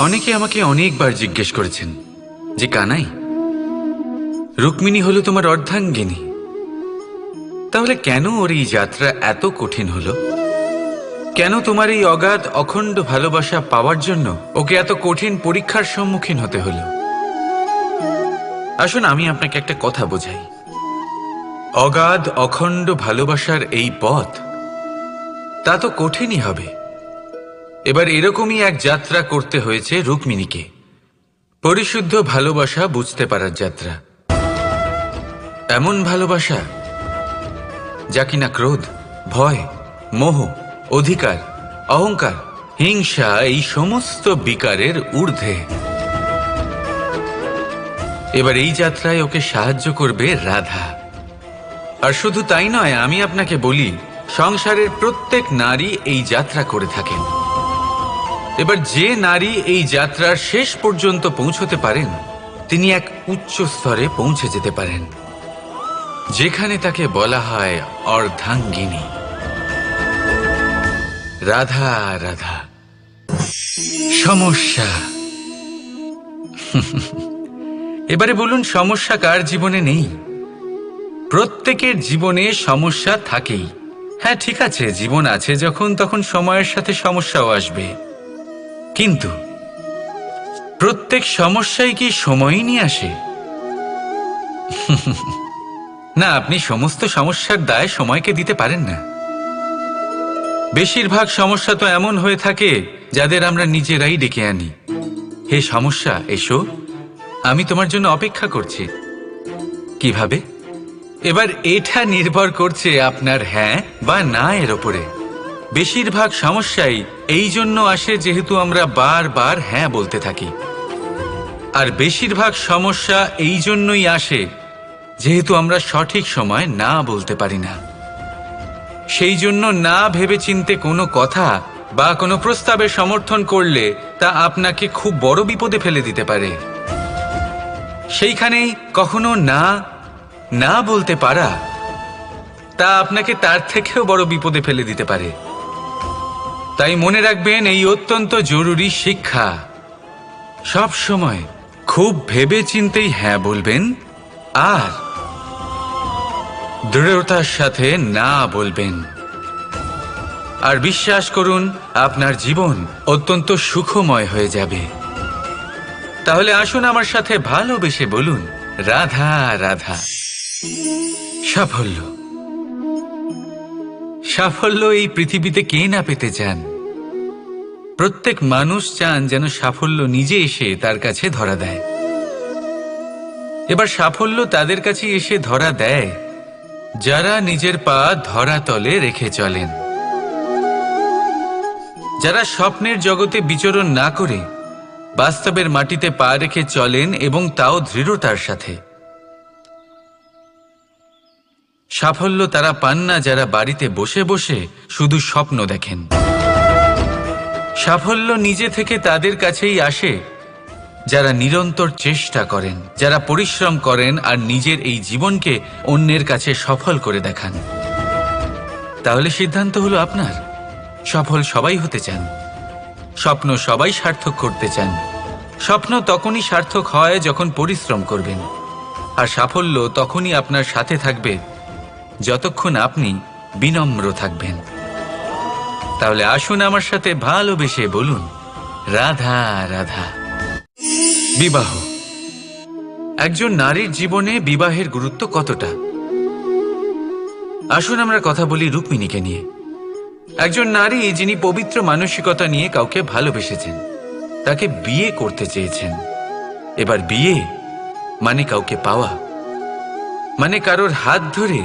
অনেকে আমাকে অনেকবার জিজ্ঞেস করেছেন যে কানাই, রুক্মিণী হলো তোমার অর্ধাঙ্গিনী, তাহলে কেন ওর এই যাত্রা এত কঠিন হলো? কেন তোমার এই অগাধ অখণ্ড ভালোবাসা পাওয়ার জন্য ওকে এত কঠিন পরীক্ষার সম্মুখীন হতে হলো? আসুন আমি আপনাকে একটা কথা বোঝাই। অগাধ অখণ্ড ভালোবাসার এই পথ তা তো কঠিনই হবে। এবার এরকমই এক যাত্রা করতে হয়েছে রুক্মিণীকে, পরিশুদ্ধ ভালোবাসা বুঝতে পারার যাত্রা। এমন ভালোবাসা যা কিনা ক্রোধ, ভয়, মোহ, অধিকার, অহংকার, হিংসা এই সমস্ত বিকারের ঊর্ধ্বে। এবার এই যাত্রায় ওকে সাহায্য করবে রাধা। আর শুধু তাই নয়, আমি আপনাকে বলি, সংসারের প্রত্যেক নারী এই যাত্রা করে থাকেন। এবার যে নারী এই যাত্রার শেষ পর্যন্ত পৌঁছতে পারেন, তিনি এক উচ্চ স্তরে পৌঁছে যেতে পারেন, যেখানে তাকে বলা হয় অর্ধাঙ্গিনী। রাধা রাধা। সমস্যা। এবারে বলুন, সমস্যা কার জীবনে নেই? প্রত্যেকের জীবনে সমস্যা থাকেই। হ্যাঁ ঠিক আছে, জীবন আছে যখন, তখন সময়ের সাথে সমস্যাও আসবে। কিন্তু প্রত্যেক সমস্যাই কি সময়ই নিয়ে আসে? না, আপনি সমস্ত সমস্যার দায় সময়কে দিতে পারেন না। বেশিরভাগ সমস্যা তো এমন হয়ে থাকে যাদের আমরা নিজেরাই ডেকে আনি। হে সমস্যা, এসো, আমি তোমার জন্য অপেক্ষা করছি। কিভাবে? এবার এটা নির্ভর করছে আপনার হ্যাঁ বা না এর ওপরে। বেশিরভাগ সমস্যাই এই জন্য আসে যেহেতু আমরা বারবার হ্যাঁ বলতে থাকি, আর বেশিরভাগ সমস্যা এই জন্যই আসে যেহেতু আমরা সঠিক সময় না বলতে পারি না। সেই জন্য না ভেবেচিন্তে কোনো কথা বা কোনো প্রস্তাবের সমর্থন করলে তা আপনাকে খুব বড় বিপদে ফেলে দিতে পারে। সেইখানেই কখনো না না বলতে পারা তা আপনাকে তার থেকেও বড় বিপদে ফেলে দিতে পারে। তাই মনে রাখবেন এই অত্যন্ত জরুরি শিক্ষা, সব সময় খুব ভেবে চিন্তেই হ্যাঁ বলবেন আর দৃঢ়তার সাথে না বলবেন। আর বিশ্বাস করুন, আপনার জীবন অত্যন্ত সুখময় হয়ে যাবে। তাহলে আসুন আমার সাথে ভালোবেসে বলুন, রাধা রাধা। সাফল্য। সাফল্য এই পৃথিবীতে কে না পেতে চান? প্রত্যেক মানুষ চান যেন সাফল্য নিজে এসে তার কাছে ধরা দেয়। এবার সাফল্য তাদের কাছে এসে ধরা দেয় যারা নিজের পা ধরাতলে রেখে চলেন, যারা স্বপ্নের জগতে বিচরণ না করে বাস্তবের মাটিতে পা রেখে চলেন এবং তাও দৃঢ়তার সাথে। সাফল্য তারা পান না যারা বাড়িতে বসে বসে শুধু স্বপ্ন দেখেন। সাফল্য নিজে থেকে তাদের কাছেই আসে যারা নিরন্তর চেষ্টা করেন, যারা পরিশ্রম করেন আর নিজের এই জীবনকে অন্যের কাছে সফল করে দেখান। তাহলে সিদ্ধান্ত হলো আপনার। সফল সবাই হতে চান, স্বপ্ন সবাই সার্থক করতে চান। স্বপ্ন তখনই সার্থক হয় যখন পরিশ্রম করবেন, আর সাফল্য তখনই আপনার সাথে থাকবে যতক্ষণ আপনি বিনম্র থাকবেন। তাহলে আসুন আমার সাথে ভালোবেসে বলুন, রাধা রাধা। বিবাহ। একজন নারীর জীবনে বিবাহের গুরুত্ব কতটা? আসুন আমরা কথা বলি রুক্মিণীকে নিয়ে। একজন নারী যিনি পবিত্র মানসিকতা নিয়ে কাউকে ভালোবেসেছেন, তাকে বিয়ে করতে চেয়েছেন। এবার বিয়ে মানে কাউকে পাওয়া, মানে কারোর হাত ধরে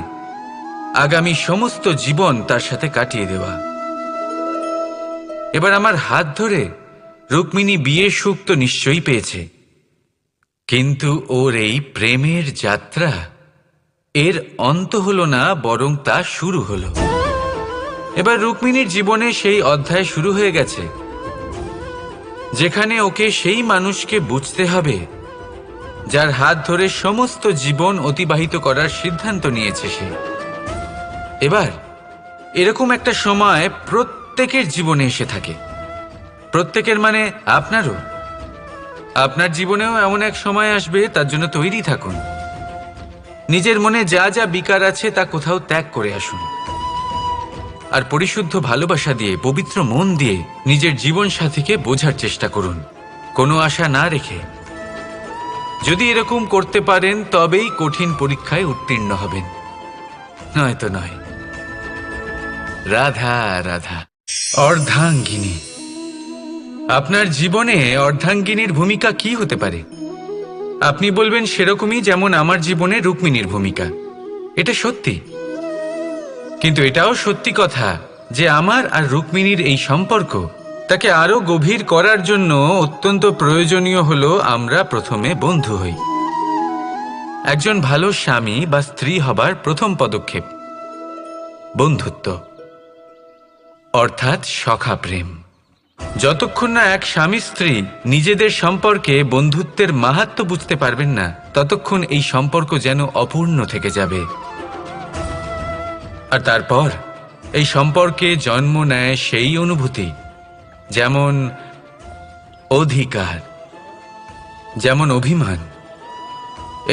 আগামী সমস্ত জীবন তার সাথে কাটিয়ে দেওয়া। এবার আমার হাত ধরে রুক্মিণী বিয়ের সুখ তো নিশ্চয়ই পেয়েছে, কিন্তু ওর এই প্রেমের যাত্রা এর অন্ত হলো না, বরং তা শুরু হলো। এবার রুক্মিণীর জীবনে সেই অধ্যায় শুরু হয়ে গেছে যেখানে ওকে সেই মানুষকে বুঝতে হবে যার হাত ধরে সমস্ত জীবন অতিবাহিত করার সিদ্ধান্ত নিয়েছে সে। এবার এরকম একটা সময় প্রত্যেকের জীবনে এসে থাকে প্রত্যেকের মানে আপনারও। আপনার জীবনেও এমন এক সময় আসবে, তার জন্য তৈরি থাকুন। নিজের মনে যা যা বিকার আছে তা কোথাও ত্যাগ করে আসুন, আর পরিশুদ্ধ ভালোবাসা দিয়ে, পবিত্র মন দিয়ে নিজের জীবন সাথীকে বোঝার চেষ্টা করুন, কোনো আশা না রেখে। যদি এরকম করতে পারেন তবেই কঠিন পরীক্ষায় উত্তীর্ণ হবেন, নয়তো নয়। রাধা রাধা। অর্ধাঙ্গিনী। আপনার জীবনে অর্ধাঙ্গিনীর ভূমিকা কি হতে পারে? আপনি বলবেন সেরকমই যেমন আমার জীবনে রুক্মিণীর ভূমিকা। এটা সত্যি, কিন্তু এটাও সত্যি কথা যে আমার আর রুক্মিণীর এই সম্পর্ক, তাকে আরো গভীর করার জন্য অত্যন্ত প্রয়োজনীয় হলো আমরা প্রথমে বন্ধু হই। একজন ভালো স্বামী বা স্ত্রী হবার প্রথম পদক্ষেপ বন্ধুত্ব, অর্থাৎ সখা প্রেম। যতক্ষণ না এক স্বামী স্ত্রী নিজেদের সম্পর্কে বন্ধুত্বের মাহাত্ম্য বুঝতে পারবেন না, ততক্ষণ এই সম্পর্ক যেন অপূর্ণ থেকে যাবে। আর তারপর এই সম্পর্কে জন্ম নেয় সেই অনুভূতি, যেমন অধিকার, যেমন অভিমান।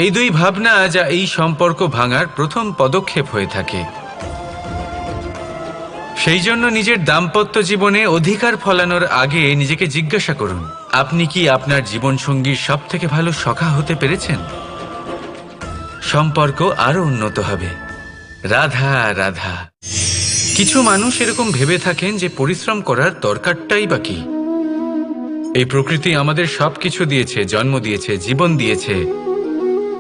এই দুই ভাবনা যা এই সম্পর্ক ভাঙার প্রথম পদক্ষেপ হয়ে থাকে। সেই জন্য নিজের দাম্পত্য জীবনে অধিকার ফলানোর আগে নিজেকে জিজ্ঞাসা করুন, আপনি কি আপনার জীবনসঙ্গীর সব থেকে ভালো সখা হতে পেরেছেন? সম্পর্ক আরো উন্নত হবে। রাধা রাধা। কিছু মানুষ এরকম ভেবে থাকেন যে পরিশ্রম করার দরকারটাই বা কি? এই প্রকৃতি আমাদের সবকিছু দিয়েছে, জন্ম দিয়েছে, জীবন দিয়েছে।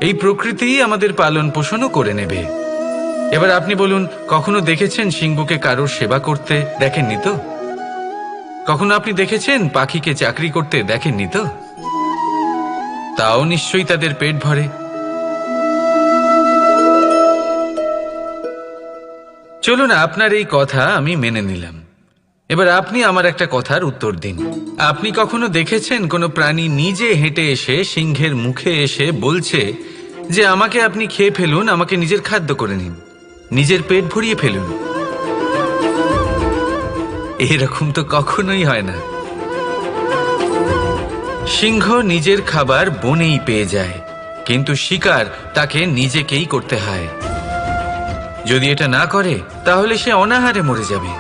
এই প্রকৃতিই আমাদের পালন পোষণও করে নেবে। এবার আপনি বলুন, কখনো দেখেছেন সিংহকে কারোর সেবা করতে? দেখেননি তো। কখনো আপনি দেখেছেন পাখিকে চাকরি করতে? দেখেননি তো। তাও নিশ্চয়ই তাদের পেট ভরে। চলুন, আপনার এই কথা আমি মেনে নিলাম। এবার আপনি আমার একটা কথার উত্তর দিন। আপনি কখনো দেখেছেন কোনো প্রাণী নিজে হেঁটে এসে সিংহের মুখে এসে বলছে যে আমাকে আপনি খেয়ে ফেলুন, আমাকে নিজের খাদ্য করে নিন, নিজের পেট ভরিয়ে ফেলুন? এরকম তো কখনোই হয় না। সিংহ নিজের খাবার বনেই পেয়ে যায়, কিন্তু শিকার তাকে নিজেকেই করতে হয়। যদি এটা না করে তাহলে সে অনাহারে মরে যাবে।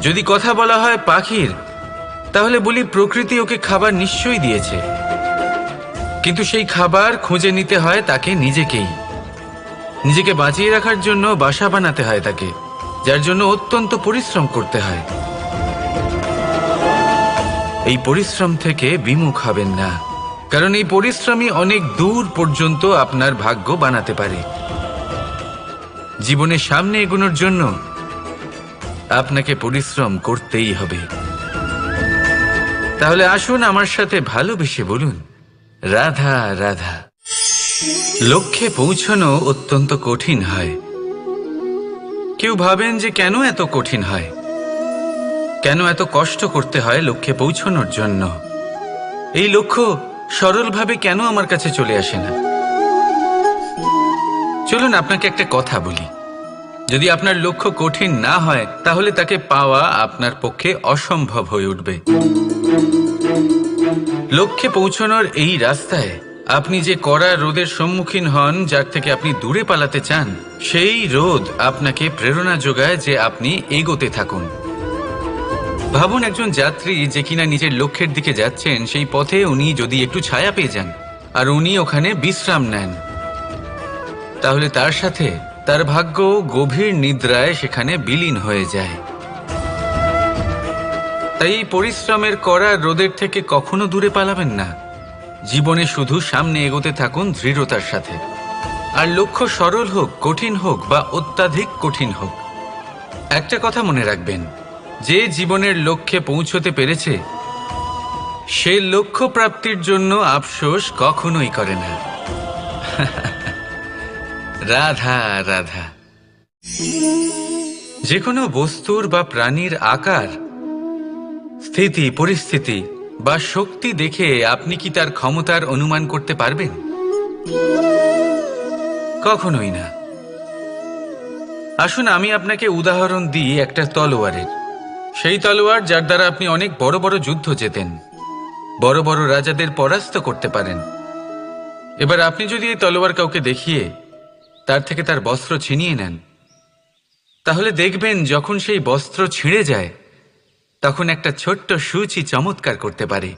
যদি কথা বলা হয় পাখির, তাহলে বলি প্রকৃতি ওকে খাবার নিশ্চয়ই দিয়েছে, কিন্তু সেই খাবার খুঁজে নিতে হয় তাকে নিজেকেই। নিজেকে বাঁচিয়ে রাখার জন্য বাসা বানাতে হয় তাকে, যার জন্য অত্যন্ত পরিশ্রম করতে হয়। এই পরিশ্রম থেকে বিমুখ হবেন না, কারণ এই পরিশ্রমই অনেক দূর পর্যন্ত আপনার ভাগ্য বানাতে পারে। জীবনের সামনে এগোনোর জন্য আপনাকে পরিশ্রম করতেই হবে। তাহলে আসুন আমার সাথে ভালোবেসে বলুন, রাধা রাধা। লক্ষ্যে পৌঁছানো অত্যন্ত কঠিন হয়। কেউ ভাবেন যে কেন এত কঠিন হয়, কেন এত কষ্ট করতে হয় লক্ষ্যে পৌঁছানোর জন্য? এই লক্ষ্য সরলভাবে কেন আমার কাছে চলে আসে না? চলুন আপনাকে একটা কথা বলি, যদি আপনার লক্ষ্য কঠিন না হয় তাহলে তাকে পাওয়া আপনার পক্ষে অসম্ভব হয়ে উঠবে। লক্ষ্যে পৌঁছানোর এই রাস্তায় আপনি যে কড়া রোদের সম্মুখীন হন, যার থেকে আপনি দূরে পালাতে চান, সেই রোদ আপনাকে প্রেরণা যোগায় যে আপনি এগোতে থাকুন। ভাবুন, একজন যাত্রী যে কিনা নিজের লক্ষ্যের দিকে যাচ্ছেন, সেই পথে উনি যদি একটু ছায়া পেয়ে যান আর উনি ওখানে বিশ্রাম নেন, তাহলে তার সাথে তার ভাগ্য গভীর নিদ্রায় সেখানে বিলীন হয়ে যায়। তাই এই পরিশ্রমের কড়া রোদের থেকে কখনো দূরে পালাবেন না। জীবনে শুধু সামনে এগোতে থাকুন দৃঢ়তার সাথে। আর লক্ষ্য সরল হোক, কঠিন হোক বা অত্যাধিক কঠিন হোক, একটা কথা মনে রাখবেন, যে জীবনের লক্ষ্যে পৌঁছতে পেরেছে সে লক্ষ্য প্রাপ্তির জন্য আফসোস কখনোই করে না। রাধা রাধা। যে কোনো বস্তুর বা প্রাণীর আকার, স্থিতি, পরিস্থিতি বা শক্তি দেখে আপনি কি তার ক্ষমতার অনুমান করতে পারবেন? কখনোই না। আসুন আমি আপনাকে উদাহরণ দিই একটা তলোয়ারের। সেই তলোয়ার যার দ্বারা আপনি অনেক বড় বড় যুদ্ধ জেতেন, বড় বড় রাজাদের পরাস্ত করতে পারেন। এবার আপনি যদি এই তলোয়ার কাউকে দেখিয়ে তার থেকে তার বস্ত্র ছিনিয়ে নেন, তাহলে দেখবেন যখন সেই বস্ত্র ছিঁড়ে যায় তখন একটা ছোট্ট সূচি চমৎকার করতে পারে।